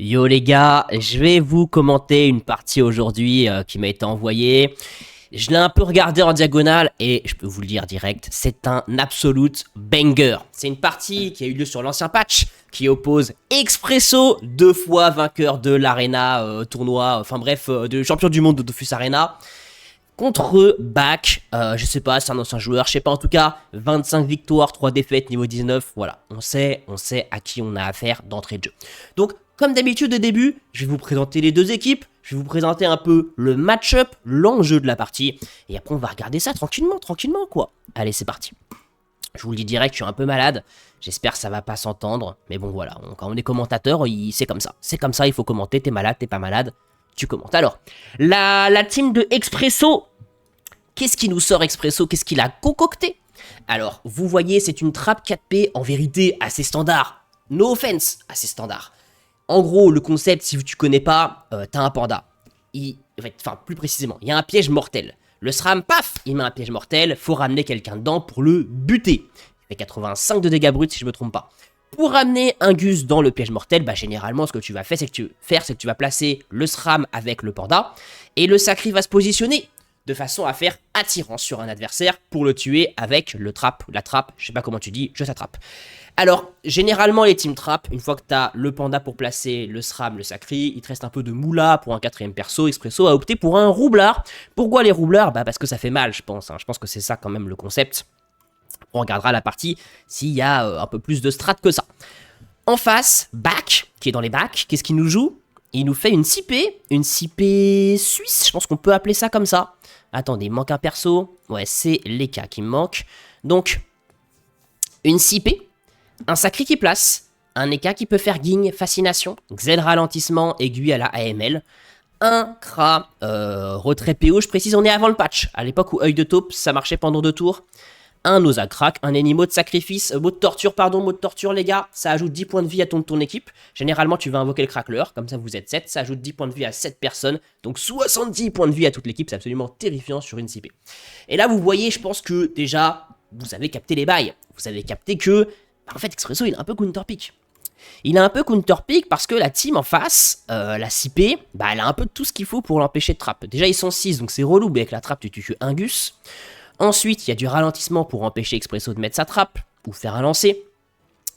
Yo les gars, je vais vous commenter une partie aujourd'hui qui m'a été envoyée. Je l'ai un peu regardé en diagonale et je peux vous le dire direct, c'est un absolute banger. C'est une partie qui a eu lieu sur l'ancien patch qui oppose Expresso, 2 fois vainqueur de l'Arena tournoi, enfin bref, de champion du monde de Dofus Arena, contre Bak. Je sais pas, c'est un ancien joueur, je sais pas, en tout cas 25 victoires, 3 défaites, niveau 19, voilà, on sait à qui on a affaire d'entrée de jeu. Donc comme d'habitude au début, je vais vous présenter les deux équipes, je vais vous présenter un peu le match-up, l'enjeu de la partie, et après on va regarder ça tranquillement quoi. Allez, c'est parti. Je vous le dis direct, je suis un peu malade, j'espère que ça va pas s'entendre, mais bon voilà, quand on est commentateur, c'est comme ça, il faut commenter, t'es malade, t'es pas malade, tu commentes. Alors, la team de Expresso, qu'est-ce qui nous sort Expresso? Qu'est-ce qu'il a concocté? Alors, vous voyez, c'est une trappe 4P en vérité assez standard. No offense, assez standard. En gros, le concept, si tu connais pas, t'as un panda. Enfin, plus précisément, il y a un piège mortel. Le SRAM, paf, il met un piège mortel, faut ramener quelqu'un dedans pour le buter. Il fait 85 de dégâts bruts si je me trompe pas. Pour ramener un Gus dans le piège mortel, bah généralement ce que tu vas faire, c'est que tu vas placer le SRAM avec le panda, et le sacri va se positionner de façon à faire attirant sur un adversaire pour le tuer avec la trappe, je sais pas comment tu dis, je t'attrape. Alors, généralement les team trap, une fois que tu as le panda pour placer le SRAM, le sacri, il te reste un peu de moula pour un 4ème perso. Expresso a opté pour un roublard. Pourquoi les roublards? Bah parce que ça fait mal, je pense. Je pense que c'est ça quand même le concept. On regardera la partie s'il y a un peu plus de strat que ça. En face, Bak, qui est dans les bacs, qu'est-ce qu'il nous joue? Il nous fait une 6P suisse, je pense qu'on peut appeler ça comme ça. Attendez, il manque un perso. Ouais, c'est Leka qui me manque. Donc, une 6P. Un sacri qui place, un Eka qui peut faire Ging, Fascination, Xel ralentissement, aiguille à la AML, un Kra, retrait PO, je précise on est avant le patch, à l'époque où œil de taupe ça marchait pendant 2 tours, un Osa Crack, un Animo de sacrifice, mot de torture les gars, ça ajoute 10 points de vie à ton équipe, généralement tu vas invoquer le crackler, comme ça vous êtes 7, ça ajoute 10 points de vie à 7 personnes, donc 70 points de vie à toute l'équipe, c'est absolument terrifiant sur une CP. Et là vous voyez, je pense que déjà, vous avez capté les bails, vous avez capté que en fait, Expresso, il a un peu counterpick. Il a un peu counterpick parce que la team en face, la 6P, bah, elle a un peu tout ce qu'il faut pour l'empêcher de trap. Déjà, ils sont 6, donc c'est relou, mais avec la trappe, tu tues un Gus. Ensuite, il y a du ralentissement pour empêcher Expresso de mettre sa trappe, ou faire un lancer.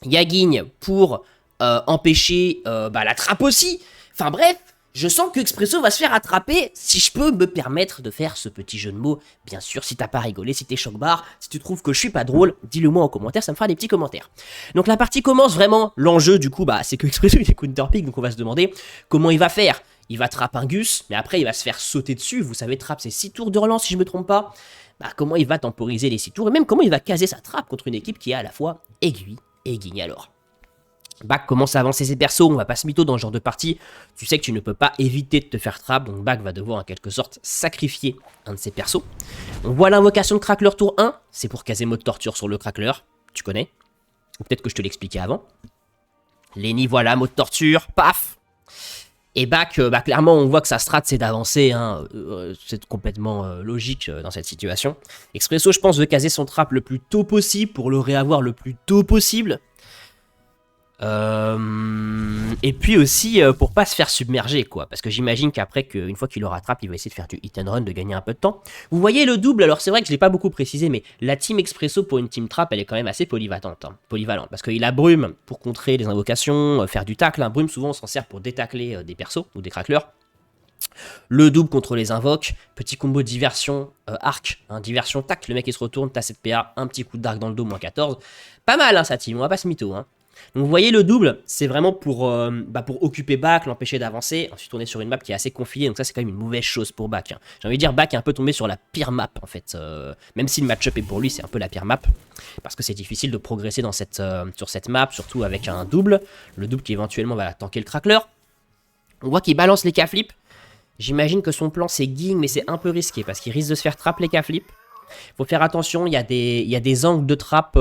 Il y a Guigne pour empêcher la trappe aussi. Enfin bref, je sens que Expresso va se faire attraper si je peux me permettre de faire ce petit jeu de mots. Bien sûr, si t'as pas rigolé, si t'es choc-barre, si tu trouves que je suis pas drôle, dis-le moi en commentaire, ça me fera des petits commentaires. Donc la partie commence vraiment, l'enjeu du coup, c'est que Expresso il est counterpick, donc on va se demander comment il va faire. Il va trapper un Gus, mais après il va se faire sauter dessus, vous savez, trap c'est 6 tours de relance si je me trompe pas. Comment il va temporiser les 6 tours, et même comment il va caser sa trappe contre une équipe qui est à la fois aiguille et guigne alors. Bak commence à avancer ses persos, on va pas se mytho dans ce genre de partie, tu sais que tu ne peux pas éviter de te faire trap, donc Bak va devoir en quelque sorte sacrifier un de ses persos. On voit l'invocation de Crackler tour 1, c'est pour caser mode torture sur le Crackler, tu connais, ou peut-être que je te l'expliquais avant. Lenny, voilà, mode torture, paf. Et Bak, clairement on voit que sa strat c'est d'avancer, c'est complètement logique dans cette situation. Expresso je pense veut caser son trap le plus tôt possible pour le réavoir le plus tôt possible. Et puis aussi pour pas se faire submerger quoi, parce que j'imagine qu'après qu'une fois qu'il le rattrape il va essayer de faire du hit and run, de gagner un peu de temps. Vous voyez le double, alors c'est vrai que je l'ai pas beaucoup précisé, mais la team Expresso pour une team trap elle est quand même assez polyvalente, parce qu'il a Brume pour contrer les invocations, faire du tacle, Brume souvent on s'en sert pour détacler des persos ou des cracklers. Le double contre les invoques, petit combo diversion arc, diversion tac, le mec il se retourne, t'as 7 PA, un petit coup d'arc dans le dos, moins 14. Pas mal sa team, on va pas se mytho Donc vous voyez le double, c'est vraiment pour occuper Bak, l'empêcher d'avancer. Ensuite on est sur une map qui est assez confinée, donc ça c'est quand même une mauvaise chose pour Bak. J'ai envie de dire Bak est un peu tombé sur la pire map en fait. Même si le match-up est pour lui, c'est un peu la pire map. Parce que c'est difficile de progresser sur cette map, surtout avec un double. Le double qui éventuellement va tanker le crackler. On voit qu'il balance les K-flips. J'imagine que son plan c'est Ging, mais c'est un peu risqué parce qu'il risque de se faire trap les K-flips. Faut faire attention, il y a des angles de trap...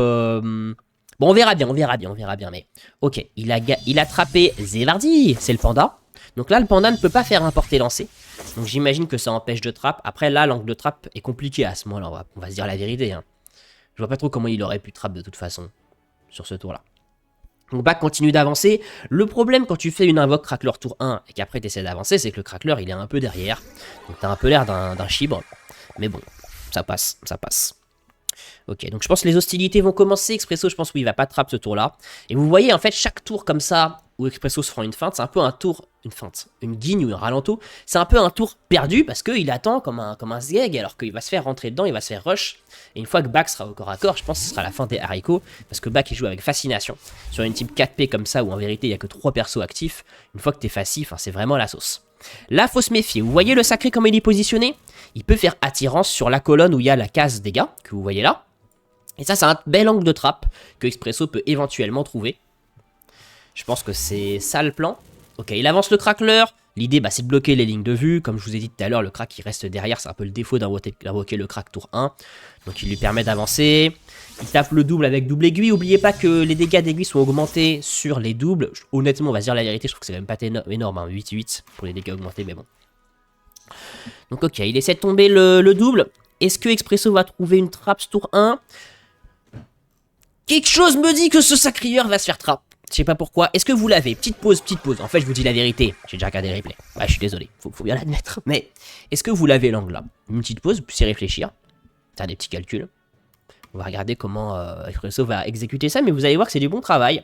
Bon, on verra bien, mais... Ok, il a attrapé Zevardi, c'est le panda. Donc là, le panda ne peut pas faire un porté-lancé. Donc j'imagine que ça empêche de trap. Après, là, l'angle de trap est compliqué à ce moment-là, on va se dire la vérité. Je vois pas trop comment il aurait pu trap de toute façon, sur ce tour-là. Donc Bak continue d'avancer. Le problème quand tu fais une invoque Crackler tour 1 et qu'après tu essaies d'avancer, c'est que le Crackler il est un peu derrière. Donc t'as un peu l'air d'un chibre. Mais bon, ça passe, ça passe. Ok, donc je pense que les hostilités vont commencer. Expresso, je pense qu'il va pas trap ce tour-là. Et vous voyez, en fait, chaque tour comme ça, où Expresso se prend une feinte, c'est un peu un tour, une feinte, une guigne ou un ralento. C'est un peu un tour perdu parce qu'il attend comme un Zgeg, alors qu'il va se faire rentrer dedans, il va se faire rush. Et une fois que Bak sera au corps à corps, je pense que ce sera la fin des haricots. Parce que Bak, il joue avec fascination. Sur une type 4P comme ça, où en vérité, il n'y a que 3 persos actifs. Une fois que t'es facile, c'est vraiment la sauce. Là, faut se méfier. Vous voyez le sacré comme il est positionné? Il peut faire attirance sur la colonne où il y a la case dégâts, que vous voyez là. Et ça, c'est un bel angle de trappe que Expresso peut éventuellement trouver. Je pense que c'est ça le plan. Ok, il avance le Crackler. L'idée, c'est de bloquer les lignes de vue. Comme je vous ai dit tout à l'heure, le crack il reste derrière. C'est un peu le défaut d'invoquer le crack tour 1. Donc il lui permet d'avancer. Il tape le double avec double aiguille. N'oubliez pas que les dégâts d'aiguille sont augmentés sur les doubles. Honnêtement, on va se dire la vérité, je trouve que c'est quand même pas énorme. 8-8 pour les dégâts augmentés, mais bon. Donc ok, il essaie de tomber le double. Est-ce que Expresso va trouver une trappe ce tour 1? Quelque chose me dit que ce sacrieur va se faire trap. Je sais pas pourquoi. Est-ce que vous l'avez? Petite pause, petite pause. En fait, je vous dis la vérité. J'ai déjà regardé le replay. Ouais, je suis désolé. Faut bien l'admettre. Mais est-ce que vous l'avez l'angle là? Une petite pause, vous puissiez réfléchir. Faire des petits calculs. On va regarder comment Expresso va exécuter ça. Mais vous allez voir que c'est du bon travail.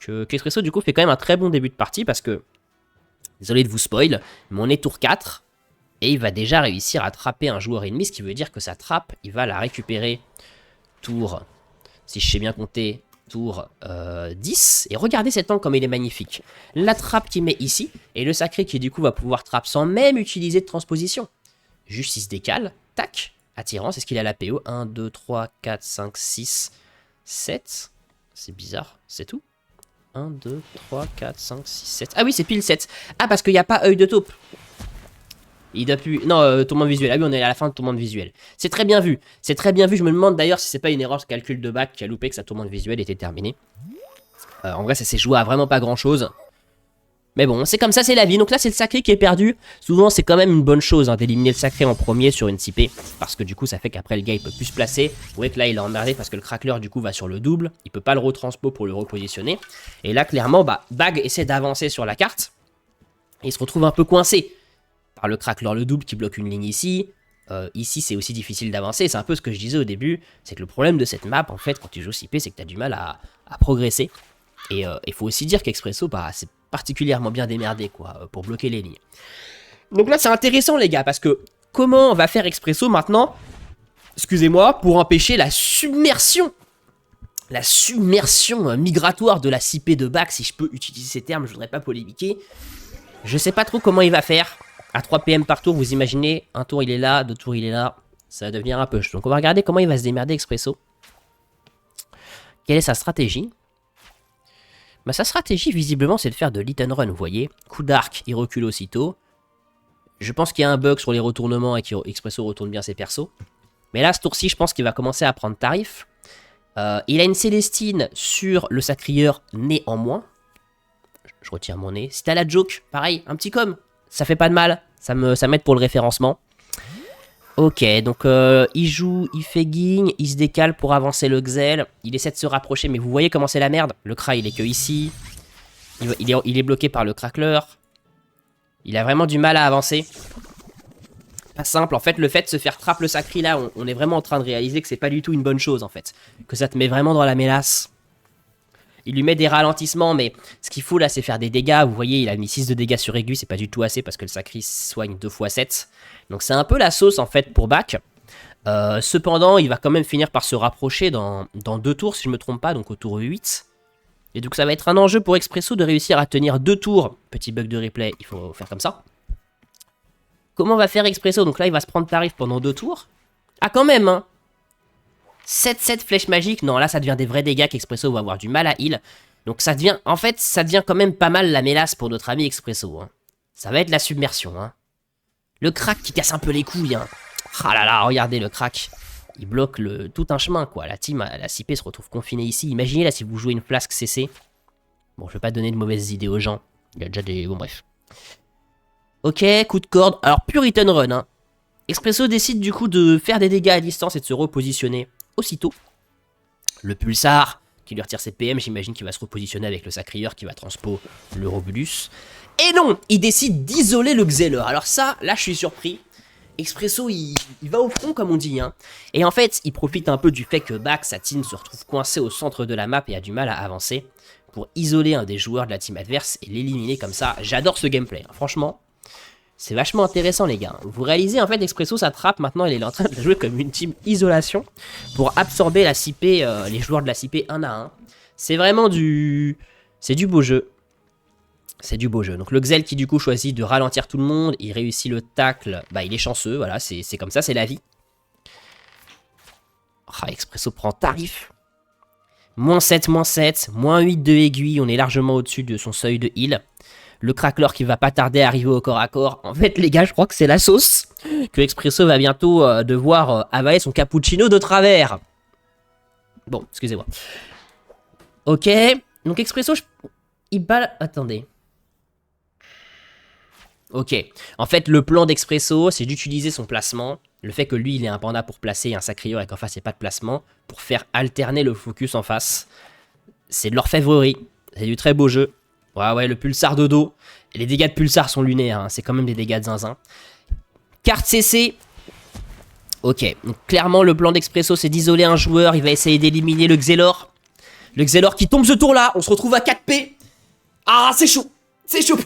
Qu'Expresso, du coup, fait quand même un très bon début de partie. Parce que, désolé de vous spoil, mais on est tour 4. Et il va déjà réussir à trapper un joueur ennemi. Ce qui veut dire que sa trappe, il va la récupérer tour... Si je sais bien compter, tour 10. Et regardez cet angle comme il est magnifique. La trappe qu'il met ici, et le sacré qui du coup va pouvoir trappe sans même utiliser de transposition. Juste il se décale, tac, attirance, est-ce qu'il a la PO? 1, 2, 3, 4, 5, 6, 7. C'est bizarre, c'est tout. 1, 2, 3, 4, 5, 6, 7. Ah oui, c'est pile 7. Ah, parce qu'il n'y a pas œil de taupe. Il doit plus... Non, tourment visuel. Ah oui, on est à la fin de tourment visuel. C'est très bien vu. C'est très bien vu. Je me demande d'ailleurs si c'est pas une erreur de calcul de Bak qui a loupé que sa tourment visuel était terminée. En vrai, ça s'est joué à vraiment pas grand-chose. Mais bon, c'est comme ça, c'est la vie. Donc là, c'est le sacré qui est perdu. Souvent, c'est quand même une bonne chose d'éliminer le sacré en premier sur une CP. Parce que du coup, ça fait qu'après, le gars, il peut plus se placer. Vous voyez que là, il est emmerdé parce que le Crackler, du coup, va sur le double. Il peut pas le retranspo pour le repositionner. Et là, clairement, Bag essaie d'avancer sur la carte. Et il se retrouve un peu coincé. Par le Crackler le double qui bloque une ligne ici. Ici, c'est aussi difficile d'avancer. C'est un peu ce que je disais au début. C'est que le problème de cette map, en fait, quand tu joues CP, c'est que tu as du mal à progresser. Et il faut aussi dire qu'Expresso, c'est particulièrement bien démerdé, quoi, pour bloquer les lignes. Donc là, c'est intéressant, les gars, parce que comment on va faire Expresso maintenant, excusez-moi, pour empêcher la submersion migratoire de la CP de Bak, si je peux utiliser ces termes, je voudrais pas polémiquer. Je sais pas trop comment il va faire. À 3 PM par tour, vous imaginez, un tour il est là, 2 tours il est là, ça va devenir un peu chaud. Donc on va regarder comment il va se démerder Expresso. Quelle est sa stratégie? Sa stratégie visiblement c'est de faire de l'hit and run, vous voyez. Coup d'arc, il recule aussitôt. Je pense qu'il y a un bug sur les retournements et qu'Expresso retourne bien ses persos. Mais là ce tour-ci je pense qu'il va commencer à prendre tarif. Il a une Célestine sur le sacrieur néanmoins. Je retire mon nez. Si t'as la joke, pareil, un petit com. Ça fait pas de mal, ça m'aide pour le référencement. Ok, donc il joue, il fait guigne, il se décale pour avancer le Xel. Il essaie de se rapprocher, mais vous voyez comment c'est la merde. Le Kra, il est que ici. Il est bloqué par le Crackler. Il a vraiment du mal à avancer. Pas simple, en fait, le fait de se faire trap le sacri là, on est vraiment en train de réaliser que c'est pas du tout une bonne chose, en fait. Que ça te met vraiment dans la mélasse. Il lui met des ralentissements, mais ce qu'il faut là, c'est faire des dégâts. Vous voyez, il a mis 6 de dégâts sur aigu, c'est pas du tout assez parce que le sacri soigne 2 x 7. Donc c'est un peu la sauce en fait pour Bak. Cependant, il va quand même finir par se rapprocher dans 2 tours, si je me trompe pas, donc au tour 8. Et donc ça va être un enjeu pour Expresso de réussir à tenir 2 tours. Petit bug de replay, il faut faire comme ça. Comment va faire Expresso? Donc là, il va se prendre tarif pendant 2 tours. Ah quand même, hein. 7-7 flèches magiques, non là ça devient des vrais dégâts qu'Expresso va avoir du mal à heal. Donc ça devient, en fait ça devient quand même pas mal la mélasse pour notre ami Expresso. Hein. Ça va être la submersion. Hein. Le crack qui casse un peu les couilles. Hein. Ah là là, regardez le crack. Il bloque tout un chemin quoi. La team, la CP se retrouve confinée ici. Imaginez là si vous jouez une flasque CC. Bon je vais pas donner de mauvaises idées aux gens. Il y a déjà des... Bon bref. Ok, coup de corde. Alors pure hit and run. Hein. Expresso décide du coup de faire des dégâts à distance et de se repositionner aussitôt. Le pulsar qui lui retire ses PM. J'imagine qu'il va se repositionner avec le Sacrieur qui va transpo le Robulus. Et non, il décide d'isoler le Xelor. Alors ça, là je suis surpris. Expresso, il va au front comme on dit. Hein. Et en fait, il profite un peu du fait que Bak, sa team, se retrouve coincé au centre de la map et a du mal à avancer pour isoler un des joueurs de la team adverse et l'éliminer comme ça. J'adore ce gameplay, hein. Franchement. C'est vachement intéressant les gars. Vous réalisez en fait Expresso sa trappe maintenant il est en train de jouer comme une team isolation pour absorber la CP, les joueurs de la CP un à un. C'est vraiment du... C'est du beau jeu. C'est du beau jeu. Donc le Xel qui du coup choisit de ralentir tout le monde, il réussit le tacle, bah il est chanceux, voilà, c'est comme ça, c'est la vie. Ah, Expresso prend tarif. -7, -7, -8 de aiguille, on est largement au-dessus de son seuil de heal. Le Crackler qui va pas tarder à arriver au corps à corps. En fait, les gars, je crois que c'est la sauce que Expresso va bientôt devoir avaler son cappuccino de travers. Bon, excusez-moi. Ok, donc Expresso, il bat... Attendez. Ok, en fait, le plan d'Expresso, c'est d'utiliser son placement, le fait que lui, il ait un panda pour placer et un Sacrieur et qu'en face, il n'y ait pas de placement, pour faire alterner le focus en face. C'est de l'orfèvrerie, c'est du très beau jeu. Ouais, le pulsar de dos. Les dégâts de pulsar sont lunaires, hein. C'est quand même des dégâts de zinzin. Carte CC. Ok, donc clairement le plan d'Expresso c'est d'isoler un joueur, il va essayer d'éliminer le Xelor. Le Xelor qui tombe ce tour là, on se retrouve à 4P. Ah c'est chaud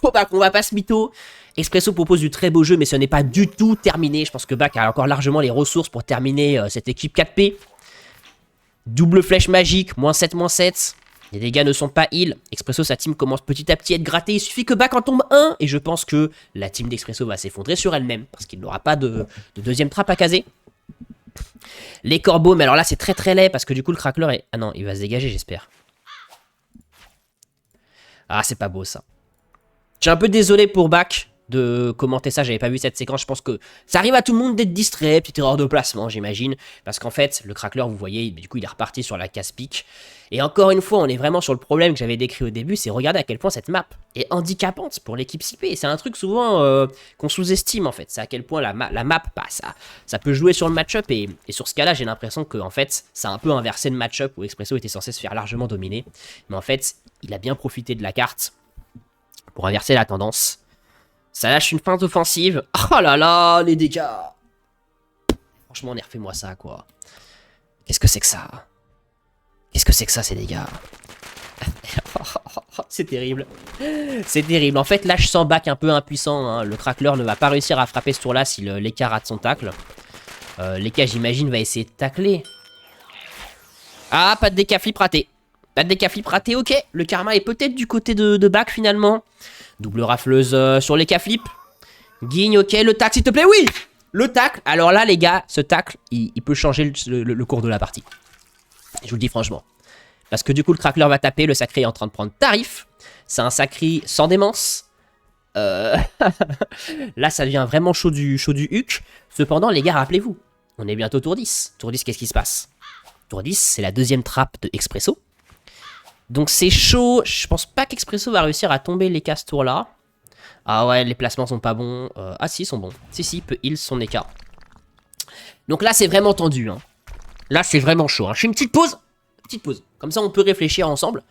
pour Bak, on va pas se mytho. Expresso propose du très beau jeu mais ce n'est pas du tout terminé. Je pense que Bak a encore largement les ressources pour terminer cette équipe 4P. Double flèche magique, -7, -7. Les dégâts ne sont pas heal. Expresso, sa team commence petit à petit à être grattée. Il suffit que Bak en tombe un. Et je pense que la team d'Expresso va s'effondrer sur elle-même. Parce qu'il n'aura pas de deuxième trappe à caser. Les corbeaux, mais alors là c'est très très laid. Parce que du coup le Crackler est... Ah non, il va se dégager j'espère. Ah c'est pas beau ça. Je suis un peu désolé pour Bak de commenter ça, j'avais pas vu cette séquence, je pense que ça arrive à tout le monde d'être distrait, petite erreur de placement j'imagine, parce qu'en fait le Crackler vous voyez, du coup il est reparti sur la casse-pique, et encore une fois on est vraiment sur le problème que j'avais décrit au début, c'est regarder à quel point cette map est handicapante pour l'équipe CP, et c'est un truc souvent qu'on sous-estime en fait, c'est à quel point la map bah, ça peut jouer sur le match-up, et sur ce cas là j'ai l'impression que en fait ça a un peu inversé le match-up où Expresso était censé se faire largement dominer, mais en fait il a bien profité de la carte pour inverser la tendance. Ça lâche une feinte offensive. Oh là là, les dégâts. Franchement, nerfez-moi ça, quoi. Qu'est-ce que c'est que ça? Qu'est-ce que c'est que ça, ces dégâts? C'est terrible. C'est terrible. En fait, là, je sens Bak un peu impuissant. Hein. Le Crackler ne va pas réussir à frapper ce tour-là si Leka rate son tacle. Leka, j'imagine, va essayer de tacler. Ah, pas de DK flip raté. Pas de DK flip raté, ok. Le karma est peut-être du côté de Bak, finalement. Double rafleuse sur les flip. Guigne, ok. Le tacle, s'il te plaît. Oui, le tacle. Alors là, les gars, ce tacle, il peut changer le cours de la partie. Je vous le dis franchement. Parce que du coup, le Crackler va taper. Le Sacré est en train de prendre tarif. C'est un Sacré sans démence. Là, ça devient vraiment chaud du huc. Cependant, les gars, rappelez-vous. On est bientôt tour 10. Tour 10, qu'est-ce qui se passe? Tour 10, c'est la deuxième trappe de Expresso. Donc c'est chaud, je pense pas qu'Expresso va réussir à tomber les casse tours là. Ah ouais, les placements sont pas bons. Ah si, ils sont bons. Si, il peut heal son écart. Donc là, c'est vraiment tendu. Hein. Là, c'est vraiment chaud. Hein. Je fais une petite pause. Petite pause. Comme ça, on peut réfléchir ensemble.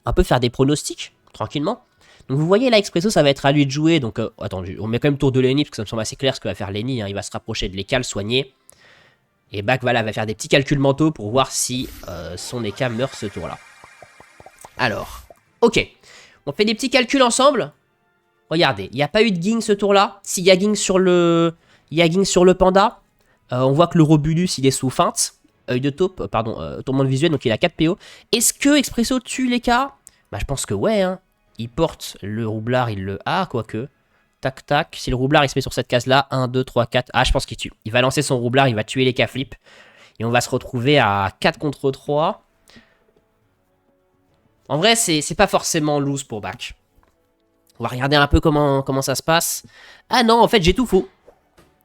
Un peu faire des pronostics, tranquillement. Donc vous voyez là, Expresso, ça va être à lui de jouer. Donc, attendez, on met quand même tour de Lenny, parce que ça me semble assez clair ce que va faire Lenny. Hein. Il va se rapprocher de l'écale, soigner. Et Bak, voilà, va faire des petits calculs mentaux pour voir si son écart meurt ce tour-là. Alors, ok, on fait des petits calculs ensemble. Regardez, il n'y a pas eu de ging ce tour-là. S'il y a ging sur le, panda, on voit que le Robulus, il est sous feinte. Œil de taupe, tourment de visuel, donc il a 4 PO. Est-ce que Expresso tue les cas? Bah je pense que ouais, hein. Il porte le roublard, il le a, quoique. Tac, tac. Si le roublard, il se met sur cette case-là, 1, 2, 3, 4. Ah, je pense qu'il tue. Il va lancer son roublard, il va tuer les cas flip. Et on va se retrouver à 4 contre 3. En vrai, c'est pas forcément loose pour Bak. On va regarder un peu comment ça se passe. Ah non, en fait, j'ai tout faux.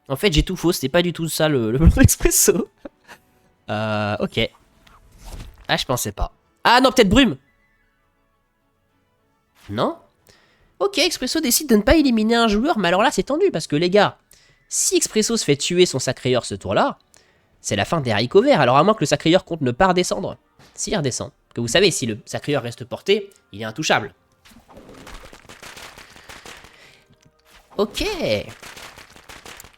En fait, j'ai tout faux. C'était pas du tout ça le plan Expresso. Ok. Ah, je pensais pas. Ah non, peut-être Brume. Non? Ok, Expresso décide de ne pas éliminer un joueur. Mais alors là, c'est tendu parce que les gars, si Expresso se fait tuer son Sacréeur ce tour-là, c'est la fin des haricots verts. Alors à moins que le Sacréeur compte ne pas redescendre. S'il redescend. Que vous savez, si le Sacrieur reste porté, il est intouchable. Ok.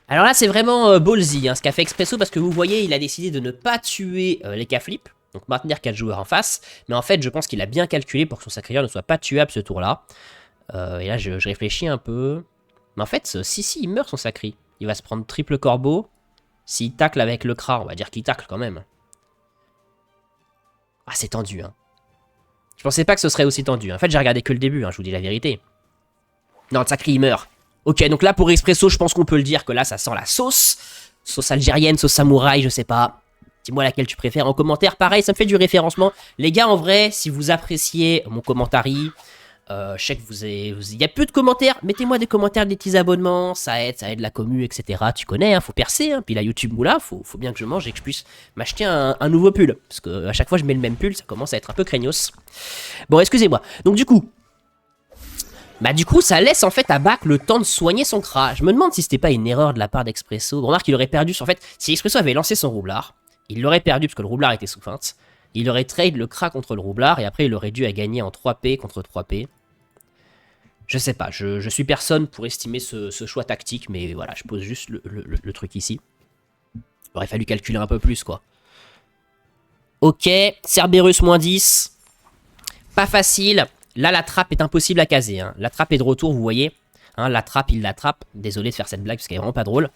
Alors là, c'est vraiment ballsy, hein, ce qu'a fait Expresso, parce que vous voyez, il a décidé de ne pas tuer les K-Flip, donc maintenir 4 joueurs en face. Mais en fait, je pense qu'il a bien calculé pour que son Sacrieur ne soit pas tuable ce tour-là. Et là, je réfléchis un peu. Mais en fait, si, il meurt son Sacri. Il va se prendre triple corbeau. S'il tacle avec le Kra, on va dire qu'il tacle quand même. Ah, c'est tendu, hein. Je pensais pas que ce serait aussi tendu. En fait, j'ai regardé que le début, hein, je vous dis la vérité. Non, le Sacri, il meurt. Ok, donc là, pour Expresso, je pense qu'on peut le dire que là, ça sent la sauce. Sauce algérienne, sauce samouraï, je sais pas. Dis-moi laquelle tu préfères en commentaire. Pareil, ça me fait du référencement. Les gars, en vrai, si vous appréciez mon commentary... je sais que il y a peu de commentaires. Mettez-moi des commentaires, des petits abonnements. Ça aide la commu, etc. Tu connais, hein, faut percer. Hein. Puis la YouTube Moula, faut bien que je mange et que je puisse m'acheter un nouveau pull. Parce que à chaque fois je mets le même pull, ça commence à être un peu craignos. Bon, excusez-moi. Donc du coup, ça laisse en fait à Bac le temps de soigner son Kra. Je me demande si c'était pas une erreur de la part d'Expresso. Remarque qu'il aurait perdu. En fait, si Expresso avait lancé son roublard, il l'aurait perdu parce que le roublard était sous feinte. Il aurait trade le Kra contre le roublard et après il aurait dû à gagner en 3P contre 3P. Je sais pas, je suis personne pour estimer ce choix tactique, mais voilà, je pose juste le truc ici. Il aurait fallu calculer un peu plus, quoi. Ok, Cerberus moins 10. Pas facile. Là, la trappe est impossible à caser. Hein. La trappe est de retour, vous voyez. Hein, la trappe, il l'attrape. Désolé de faire cette blague, parce qu'elle est vraiment pas drôle.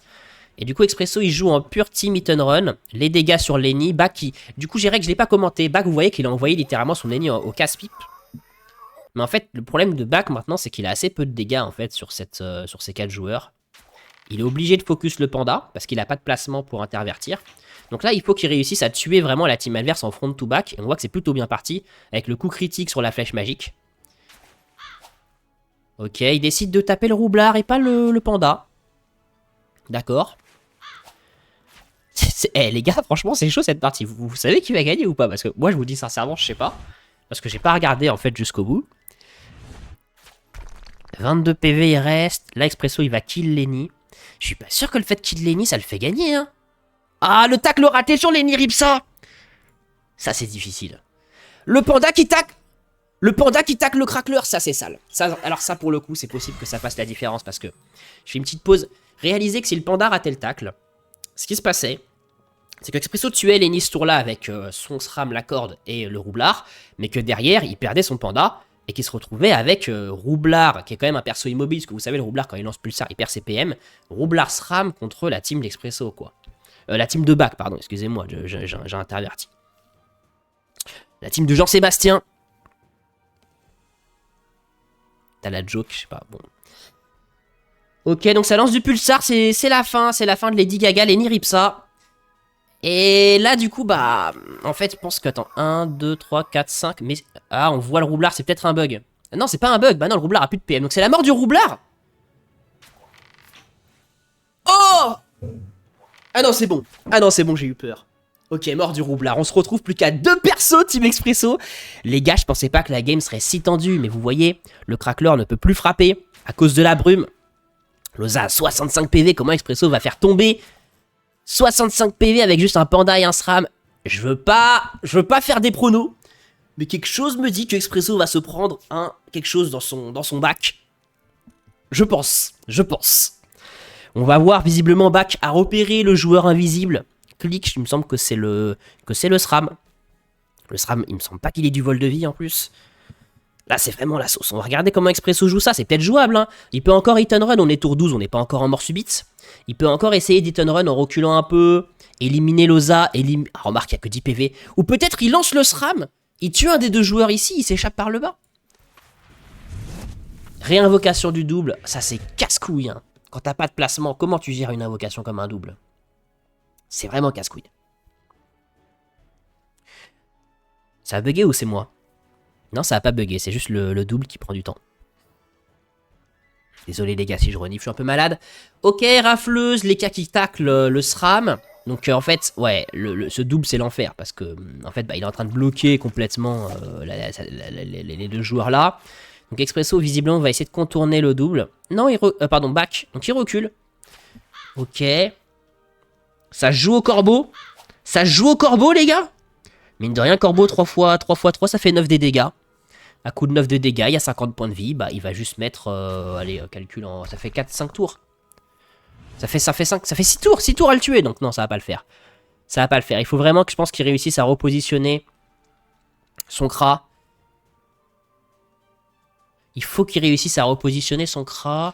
Et du coup, Expresso, il joue en pure team hit and run. Les dégâts sur Lenny. Bac, qui... Du coup, j'irais que je l'ai pas commenté. Bac, vous voyez qu'il a envoyé littéralement son Lenny au casse-pipe. Mais en fait, le problème de Bac maintenant, c'est qu'il a assez peu de dégâts en fait sur ces 4 joueurs. Il est obligé de focus le panda, parce qu'il n'a pas de placement pour intervertir. Donc là, il faut qu'il réussisse à tuer vraiment la team adverse en front to back. Et on voit que c'est plutôt bien parti, avec le coup critique sur la flèche magique. Ok, il décide de taper le roublard et pas le panda. D'accord. Eh les gars, franchement, c'est chaud cette partie. Vous savez qui va gagner ou pas? Parce que moi, je vous dis sincèrement, je sais pas. Parce que j'ai pas regardé en fait jusqu'au bout. 22 PV il reste. Là, Expresso, il va kill Lenny. Je suis pas sûr que le fait de kill Lenny, ça le fait gagner, hein. Ah, le tacle raté sur Lenny Ripsa. Ça, c'est difficile. Le panda qui tacle. Le panda qui tacle le crackler, ça, c'est sale. Ça, alors ça, pour le coup, c'est possible que ça fasse la différence parce que je fais une petite pause. Réalisez que si le panda ratait le tacle, ce qui se passait, c'est que Expresso tuait Lenny ce tour-là avec son SRAM, la corde et le roublard, mais que derrière, il perdait son panda et qu'il se retrouvait avec Roublard, qui est quand même un perso immobile, parce que vous savez, le Roublard, quand il lance Pulsar, il perd ses PM. Roublard SRAM contre la team d'Expresso, quoi. La team de Bac, pardon, excusez-moi, j'ai interverti. La team de Jean-Sébastien. T'as la joke, je sais pas, bon. Ok, donc ça lance du Pulsar, c'est la fin de Lady Gaga, Lenny Ripsa. Et là, du coup, bah... En fait, je pense que... Attends, 1, 2, 3, 4, 5... Mais... Ah, on voit le roublard, c'est peut-être un bug. Non, c'est pas un bug. Bah non, le roublard a plus de PM. Donc c'est la mort du roublard. Oh! Ah non, c'est bon. Ah non, c'est bon, j'ai eu peur. Ok, mort du roublard. On se retrouve plus qu'à 2 persos, Team Expresso. Les gars, je pensais pas que la game serait si tendue. Mais vous voyez, le crackler ne peut plus frapper à cause de la brume. Loza a 65 PV. Comment Expresso va faire tomber 65 PV avec juste un panda et un SRAM. Je veux pas faire des pronos, mais quelque chose me dit que Expresso va se prendre quelque chose dans son bac. Je pense. On va voir, visiblement, Bac a repéré le joueur invisible. Click, il me semble que c'est le SRAM. Le SRAM, il me semble pas qu'il ait du vol de vie en plus. Là, c'est vraiment la sauce. On va regarder comment Expresso joue ça. C'est peut-être jouable, hein. Il peut encore hit and run. On est tour 12, on n'est pas encore en mort subite. Il peut encore essayer d'hit and run en reculant un peu. Éliminer Loza. Ah, remarque, il n'y a que 10 PV. Ou peut-être il lance le SRAM. Il tue un des deux joueurs ici. Il s'échappe par le bas. Réinvocation du double. Ça, c'est casse-couille, hein. Quand t'as pas de placement, comment tu gères une invocation comme un double? C'est vraiment casse-couille. Ça a bugué ou c'est moi? Non, ça a pas bugué, c'est juste le double qui prend du temps. Désolé les gars si je renifle, je suis un peu malade. Ok, rafleuse, les cas qui taclent le SRAM. Donc en fait, ouais, ce double c'est l'enfer. Parce que en fait, bah, il est en train de bloquer complètement les deux joueurs là. Donc Expresso visiblement va essayer de contourner le double. Non, pardon, Bac. Donc il recule. Ok. Ça joue au corbeau. Ça joue au corbeau les gars. Mine de rien, Corbeau, 3 x 3, ça fait 9 des dégâts. À coup de 9 de dégâts, il y a 50 points de vie. Bah, il va juste mettre... allez, calcul en... Ça fait 4-5 tours. Ça fait 6 tours. 6 tours à le tuer. Donc non, ça va pas le faire. Ça va pas le faire. Il faut vraiment que je pense qu'il réussisse à repositionner son Kra. Il faut qu'il réussisse à repositionner son Kra.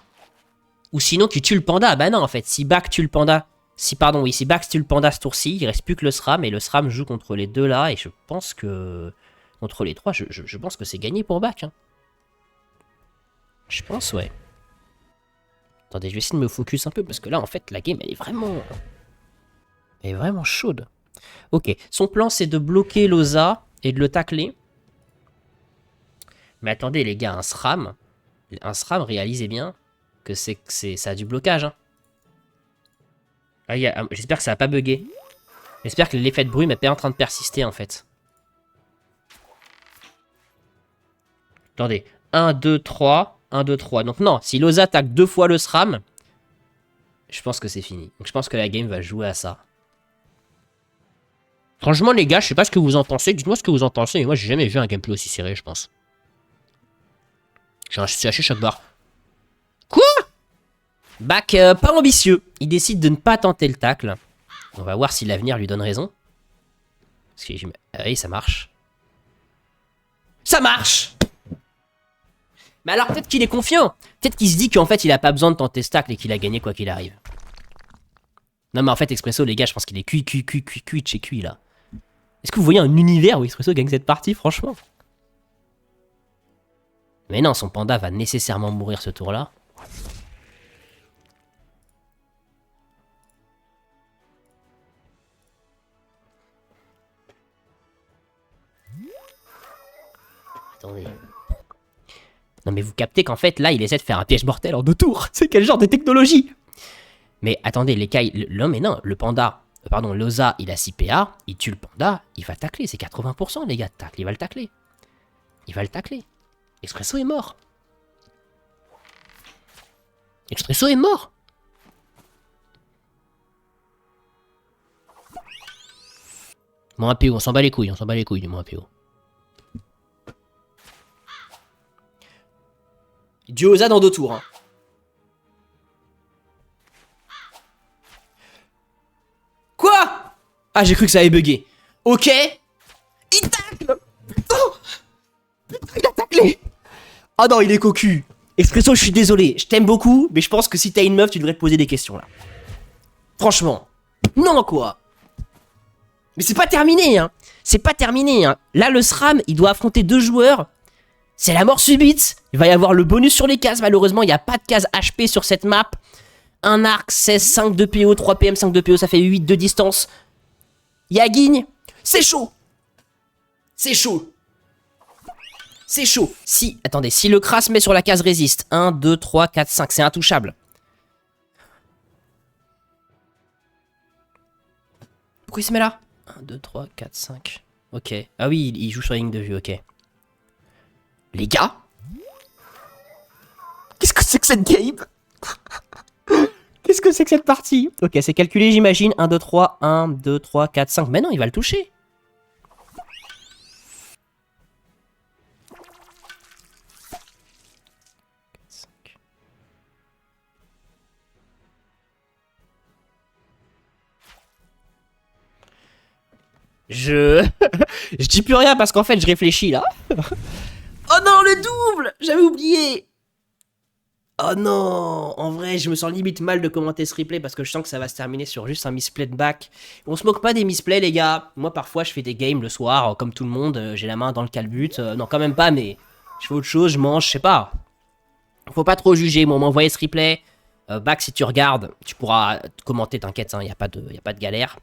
Ou sinon qu'il tue le panda. Bah non, en fait. Si Bac tue le panda... Si Bax tue le panda ce tour-ci, il reste plus que le SRAM. Et le SRAM joue contre les deux là. Et je pense que... Contre les trois, je pense que c'est gagné pour Bac. Hein. Je pense, ouais. Attendez, je vais essayer de me focus un peu. Parce que là, en fait, la game, elle est vraiment... Elle est vraiment chaude. Ok, son plan, c'est de bloquer Loza et de le tacler. Mais attendez, les gars, un SRAM, réalisez bien que ça a du blocage. Hein. Ah, j'espère que ça va pas bugger. J'espère que l'effet de brume n'est pas en train de persister, en fait. Attendez, 1, 2, 3, 1, 2, 3. Donc non, si Loza attaque 2 fois le SRAM, je pense que c'est fini. Donc je pense que la game va jouer à ça. Franchement, les gars, je sais pas ce que vous en pensez. Dites-moi ce que vous en pensez. Mais moi, j'ai jamais vu un gameplay aussi serré, je pense. J'ai un CH choc barre. Quoi? Bac, pas ambitieux. Il décide de ne pas tenter le tacle. On va voir si l'avenir lui donne raison. Parce que oui, ça marche. Ça marche! Mais alors, peut-être qu'il est confiant. Peut-être qu'il se dit qu'en fait, il a pas besoin de tenter ce tacle et qu'il a gagné quoi qu'il arrive. Non, mais en fait, Expresso, les gars, je pense qu'il est cuit de chez cuit, là. Est-ce que vous voyez un univers où Expresso gagne cette partie, franchement? Mais non, son panda va nécessairement mourir ce tour-là. Attendez. Non mais vous captez qu'en fait, là, il essaie de faire un piège mortel en 2 tours. C'est quel genre de technologie? Mais attendez, les Kai... Non mais non, le panda... Pardon, Loza, il a 6 PA, il tue le panda, il va tacler. C'est 80% les gars de tacle, il va le tacler. Il va le tacler. Expresso est mort. Expresso est mort. Moins PO, on s'en bat les couilles du moins PO. Dioza dans 2 tours. Hein. Quoi? Ah, j'ai cru que ça avait bugué. Ok. Il tacle. Oh putain, il a taclé. Ah non, il est cocu. Expresso, je suis désolé. Je t'aime beaucoup, mais je pense que si t'as une meuf, tu devrais te poser des questions, là. Franchement. Non, quoi. Mais c'est pas terminé, hein. C'est pas terminé, hein. Là, le SRAM, il doit affronter 2 joueurs. C'est la mort subite. Il va y avoir le bonus sur les cases. Malheureusement, il n'y a pas de case HP sur cette map. Un arc, 16, 5 de PO, 3 PM, 5 de PO, ça fait 8 de distance. Yagigne, c'est chaud. C'est chaud. C'est chaud. Si, attendez, si le Kra se met sur la case résiste. 1, 2, 3, 4, 5, c'est intouchable. Pourquoi il se met là? 1, 2, 3, 4, 5. Ok. Ah oui, il joue sur la ligne de vue, ok. Les gars? Qu'est-ce que c'est que cette game? Qu'est-ce que c'est que cette partie? Ok, c'est calculé, j'imagine. 1, 2, 3, 1, 2, 3, 4, 5. Mais non, il va le toucher. Je dis plus rien parce qu'en fait, je réfléchis là. Oh non, le double! J'avais oublié! Oh non! En vrai, je me sens limite mal de commenter ce replay parce que je sens que ça va se terminer sur juste un misplay de back. On se moque pas des misplays, les gars. Moi, parfois, je fais des games le soir, comme tout le monde. J'ai la main dans le calbut. Non, quand même pas, mais je fais autre chose, je mange, je sais pas. Faut pas trop juger. Moi, on m'a envoyé ce replay. Back, si tu regardes, tu pourras commenter, t'inquiète, hein, y a pas de galère.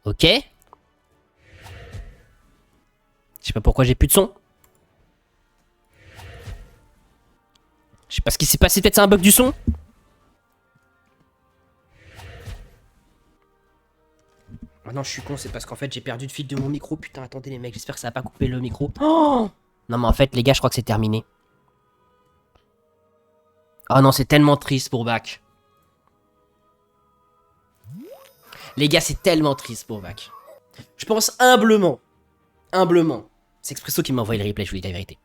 Ok. Je sais pas pourquoi j'ai plus de son. Je sais pas ce qui s'est passé, peut-être c'est un bug du son. Ah non, je suis con, c'est parce qu'en fait j'ai perdu le fil de mon micro. Putain, attendez les mecs, j'espère que ça va pas couper le micro. Oh non mais en fait les gars, je crois que c'est terminé. Oh non, c'est tellement triste pour Bac. Les gars, c'est tellement triste pour Bac. Je pense humblement, c'est Expresso qui m'a envoyé le replay, je vous dis la vérité.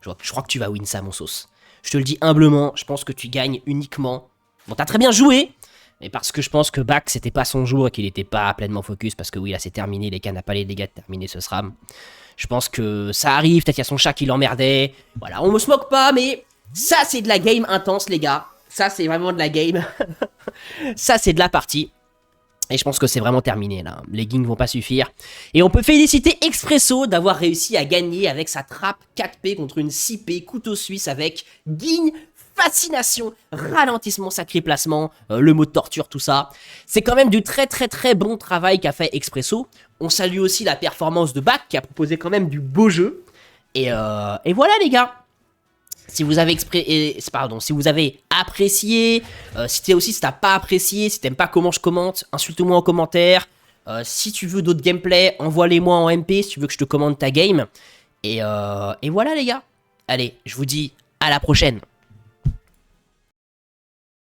Je crois que tu vas win ça, mon sauce. Je te le dis humblement, je pense que tu gagnes uniquement... Bon, t'as très bien joué, mais parce que je pense que Bac, c'était pas son jour et qu'il était pas pleinement focus, parce que oui, là, c'est terminé, les gars n'a pas les dégâts de terminer ce SRAM. Je pense que ça arrive, peut-être qu'il y a son chat qui l'emmerdait. Voilà, on me se moque pas, mais ça, c'est de la game intense, les gars. Ça, c'est vraiment de la game. Ça, c'est de la partie. Et je pense que c'est vraiment terminé là, les gains vont pas suffire. Et on peut féliciter Expresso d'avoir réussi à gagner avec sa trappe 4P contre une 6P, couteau suisse avec Guigne, fascination, ralentissement, sacré placement, le mot de torture, tout ça. C'est quand même du très bon travail qu'a fait Expresso. On salue aussi la performance de Bac qui a proposé quand même du beau jeu. Et voilà les gars. Si vous avez si vous avez apprécié, si t'as pas apprécié, si t'aimes pas comment je commente, insulte-moi en commentaire. Si tu veux d'autres gameplays, envoie-les-moi en MP si tu veux que je te commande ta game. Et voilà les gars. Allez, je vous dis à la prochaine.